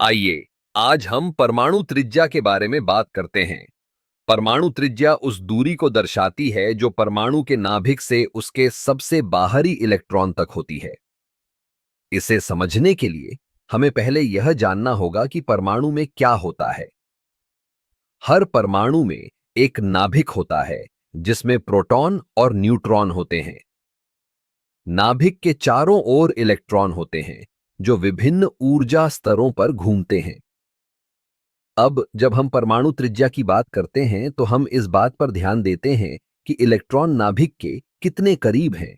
आइए आज हम परमाणु त्रिज्या के बारे में बात करते हैं। परमाणु त्रिज्या उस दूरी को दर्शाती है जो परमाणु के नाभिक से उसके सबसे बाहरी इलेक्ट्रॉन तक होती है। इसे समझने के लिए हमें पहले यह जानना होगा कि परमाणु में क्या होता है। हर परमाणु में एक नाभिक होता है जिसमें प्रोटॉन और न्यूट्रॉन होते हैं। नाभिक के चारों ओर इलेक्ट्रॉन होते हैं जो विभिन्न ऊर्जा स्तरों पर घूमते हैं। अब जब हम परमाणु त्रिज्या की बात करते हैं तो हम इस बात पर ध्यान देते हैं कि इलेक्ट्रॉन नाभिक के कितने करीब हैं।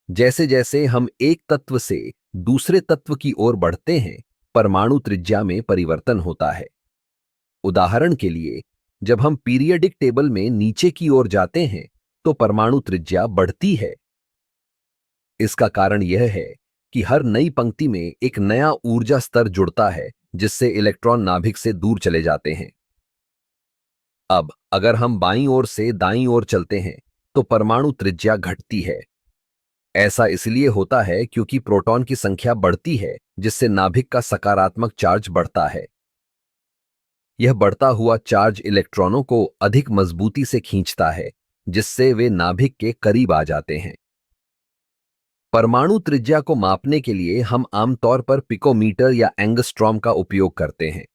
जैसे जैसे हम एक तत्व से दूसरे तत्व की ओर बढ़ते हैं, परमाणु त्रिज्या में परिवर्तन होता है। उदाहरण के लिए, जब हम पीरियडिक टेबल में नीचे की ओर जाते हैं तो परमाणु त्रिज्या बढ़ती है। इसका कारण यह है कि हर नई पंक्ति में एक नया ऊर्जा स्तर जुड़ता है जिससे इलेक्ट्रॉन नाभिक से दूर चले जाते हैं। अब अगर हम बाईं ओर से दाईं ओर चलते हैं तो परमाणु त्रिज्या घटती है। ऐसा इसलिए होता है क्योंकि प्रोटॉन की संख्या बढ़ती है जिससे नाभिक का सकारात्मक चार्ज बढ़ता है। यह बढ़ता हुआ चार्ज इलेक्ट्रॉनों को अधिक मजबूती से खींचता है जिससे वे नाभिक के करीब आ जाते हैं। परमाणु त्रिज्या को मापने के लिए हम आमतौर पर पिकोमीटर या एंगस्ट्रॉम का उपयोग करते हैं।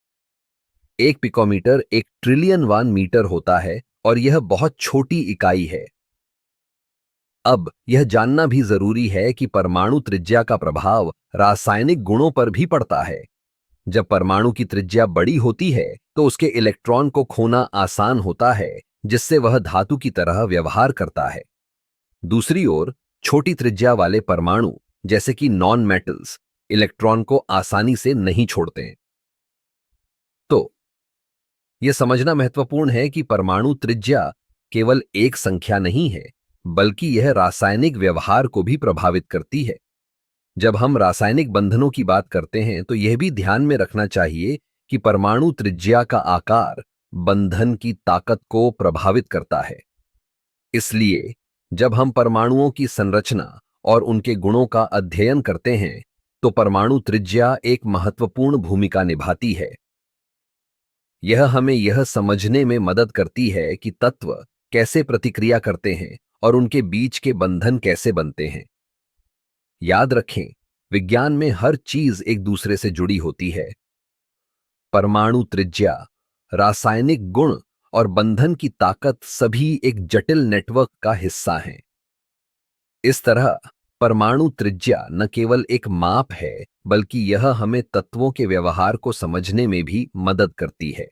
एक पिकोमीटर 1 ट्रिलियन मीटर होता है और यह बहुत छोटी इकाई है। अब यह जानना भी जरूरी है कि परमाणु त्रिज्या का प्रभाव रासायनिक गुणों पर भी पड़ता है। जब परमाणु की त्रिज्या बड़ी होती है तो उसके इलेक्ट्रॉन को खोना आसान होता है जिससे वह धातु की तरह व्यवहार करता है। दूसरी ओर छोटी त्रिज्या वाले परमाणु जैसे कि नॉन मेटल्स इलेक्ट्रॉन को आसानी से नहीं छोड़ते हैं। तो यह समझना महत्वपूर्ण है कि परमाणु त्रिज्या केवल एक संख्या नहीं है, बल्कि यह रासायनिक व्यवहार को भी प्रभावित करती है। जब हम रासायनिक बंधनों की बात करते हैं तो यह भी ध्यान में रखना चाहिए कि परमाणु त्रिज्या का आकार बंधन की ताकत को प्रभावित करता है। इसलिए जब हम परमाणुओं की संरचना और उनके गुणों का अध्ययन करते हैं तो परमाणु त्रिज्या एक महत्वपूर्ण भूमिका निभाती है। यह हमें यह समझने में मदद करती है कि तत्व कैसे प्रतिक्रिया करते हैं और उनके बीच के बंधन कैसे बनते हैं। याद रखें, विज्ञान में हर चीज एक दूसरे से जुड़ी होती है। परमाणु त्रिज्या, रासायनिक गुण और बंधन की ताकत सभी एक जटिल नेटवर्क का हिस्सा हैं। इस तरह परमाणु त्रिज्या न केवल एक माप है, बल्कि यह हमें तत्वों के व्यवहार को समझने में भी मदद करती है।